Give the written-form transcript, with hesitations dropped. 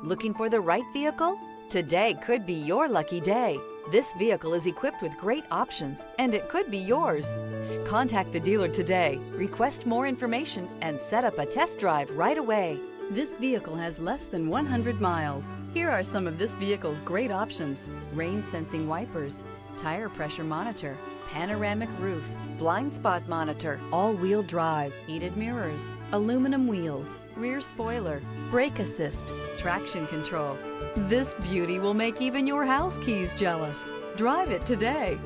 Looking for the right vehicle? Today could be your lucky day. This vehicle is equipped with great options, and it could be yours. Contact the dealer today, request more information, and set up a test drive right away. This vehicle has less than 100 miles. Here are some of this vehicle's great options: rain sensing wipers, tire pressure monitor, panoramic roof, blind spot monitor, all-wheel drive, heated mirrors, aluminum wheels, rear spoiler, brake assist, traction control. This beauty will make even your house keys jealous. Drive it today.